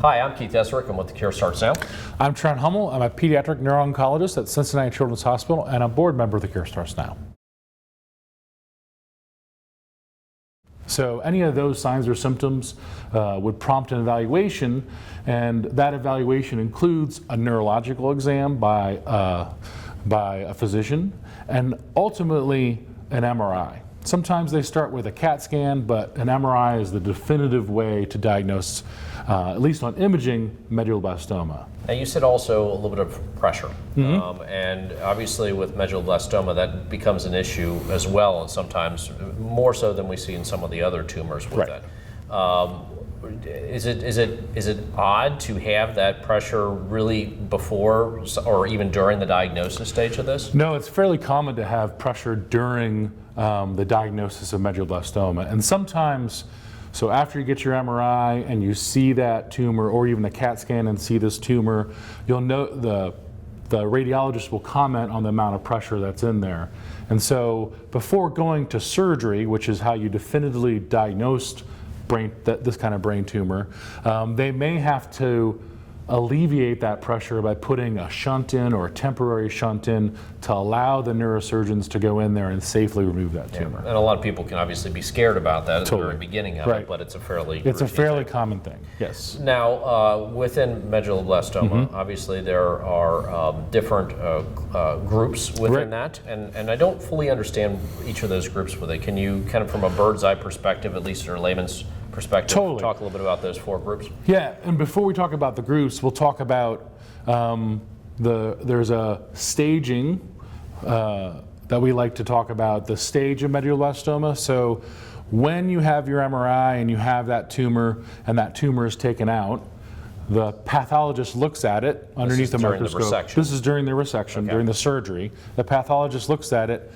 Hi, I'm Keith Desserich. I'm with The Cure Starts Now. I'm Trent Hummel. I'm a pediatric neuro-oncologist at Cincinnati Children's Hospital and a board member of The Cure Starts Now. So any of those signs or symptoms would prompt an evaluation, and that evaluation includes a neurological exam by a physician and ultimately an MRI. Sometimes they start with a CAT scan, but an MRI is the definitive way to diagnose, at least on imaging, medulloblastoma. Now you said also a little bit of pressure, and obviously with medulloblastoma that becomes an issue as well, and sometimes more so than we see in some of the other tumors with Right. that. Is it odd to have that pressure really before or even during the diagnosis stage of this? No, it's fairly common to have pressure during the diagnosis of medulloblastoma, and sometimes, so after you get your MRI and you see that tumor, or even a CAT scan and see this tumor, you'll note the radiologist will comment on the amount of pressure that's in there. And so before going to surgery, which is how you definitively diagnosed this kind of brain tumor, they may have to alleviate that pressure by putting a shunt in or a temporary shunt in to allow the neurosurgeons to go in there and safely remove that tumor. And a lot of people can obviously be scared about that at the Totally. very beginning of it, but it's a fairly common thing. Yes. Now, within medulloblastoma, obviously there are different groups within that, and I don't fully understand each of those groups with it. Can you kind of, from a bird's eye perspective, at least or layman's perspective, talk a little bit about those four groups? Yeah, and before we talk about the groups, we'll talk about there's a staging that we like to talk about, the stage of medulloblastoma. So when you have your MRI and you have that tumor and that tumor is taken out, the pathologist looks at it underneath the microscope. This is during the resection, during the surgery. The pathologist looks at it,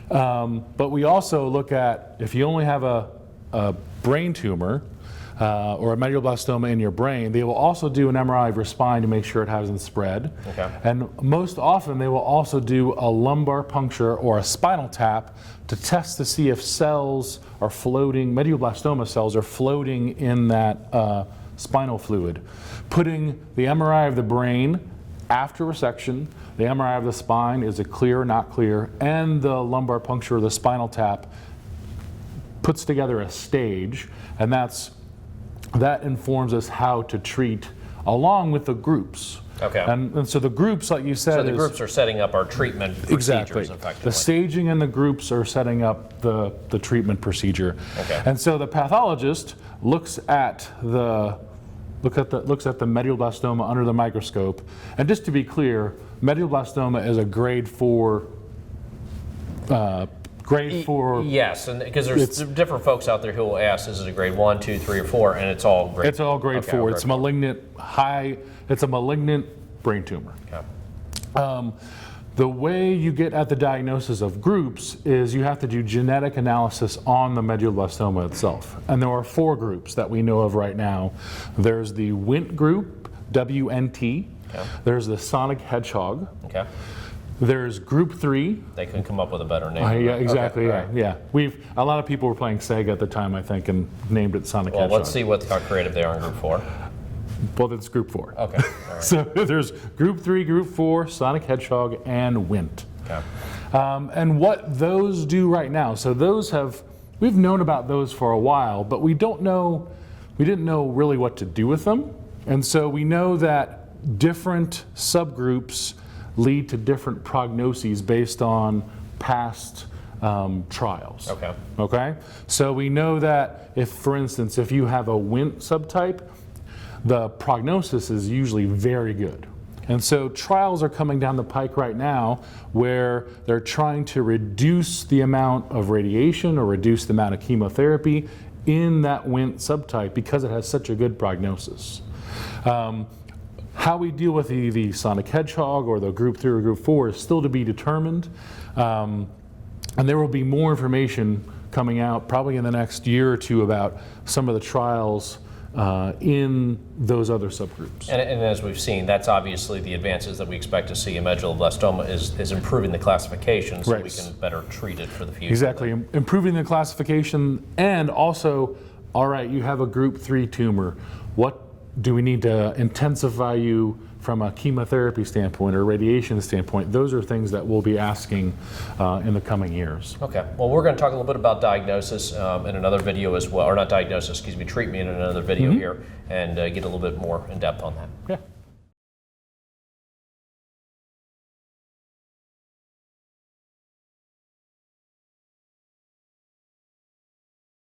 but we also look at, if you only have a brain tumor or a medulloblastoma in your brain, they will also do an MRI of your spine to make sure it hasn't spread. And most often they will also do a lumbar puncture or a spinal tap to test to see if cells are floating, medulloblastoma cells are floating in that spinal fluid. Putting the MRI of the brain after resection, the MRI of the spine, is it clear or not clear, and the lumbar puncture or the spinal tap puts together a stage, and that informs us how to treat along with the groups. And so the groups, like you said, so the groups are setting up our treatment procedures, effectively. The staging and the groups are setting up the treatment procedure. And so the pathologist looks at the medulloblastoma under the microscope, and just to be clear, medulloblastoma is a grade 4. Yes, and because there's different folks out there who will ask, is it a grade 1, 2, 3, or 4, and it's all grade. It's all grade 4. It's malignant, it's a malignant brain tumor. The way you get at the diagnosis of groups is you have to do genetic analysis on the medulloblastoma itself. And there are 4 groups that we know of right now. There's the Wnt group, WNT. There's the sonic hedgehog. There's group 3. They couldn't come up with a better name. Yeah, exactly. Yeah. A lot of people were playing Sega at the time, I think, and named it Sonic Hedgehog. Well, let's see how creative they are in group 4. Well, that's group 4. All right. So there's group 3, group 4, Sonic Hedgehog, and Wnt. And what those do right now, so we've known about those for a while, but we didn't know really what to do with them. And so we know that different subgroups lead to different prognoses based on past trials. So we know that if, for instance, if you have a Wnt subtype, the prognosis is usually very good. And so trials are coming down the pike right now where they're trying to reduce the amount of radiation or reduce the amount of chemotherapy in that Wnt subtype because it has such a good prognosis. How we deal with the Sonic Hedgehog or the group 3 or group 4 is still to be determined. And there will be more information coming out probably in the next year or two about some of the trials in those other subgroups. And as we've seen, that's obviously the advances that we expect to see in medulloblastoma is improving the classification so we can better treat it for the future. Exactly, improving the classification, and also, all right, you have a group 3 tumor. do we need to intensify you from a chemotherapy standpoint or radiation standpoint? Those are things that we'll be asking in the coming years. Okay. Well, we're going to talk a little bit about diagnosis in another video as well, or not diagnosis, excuse me, treatment in another video here, and get a little bit more in depth on that. Yeah.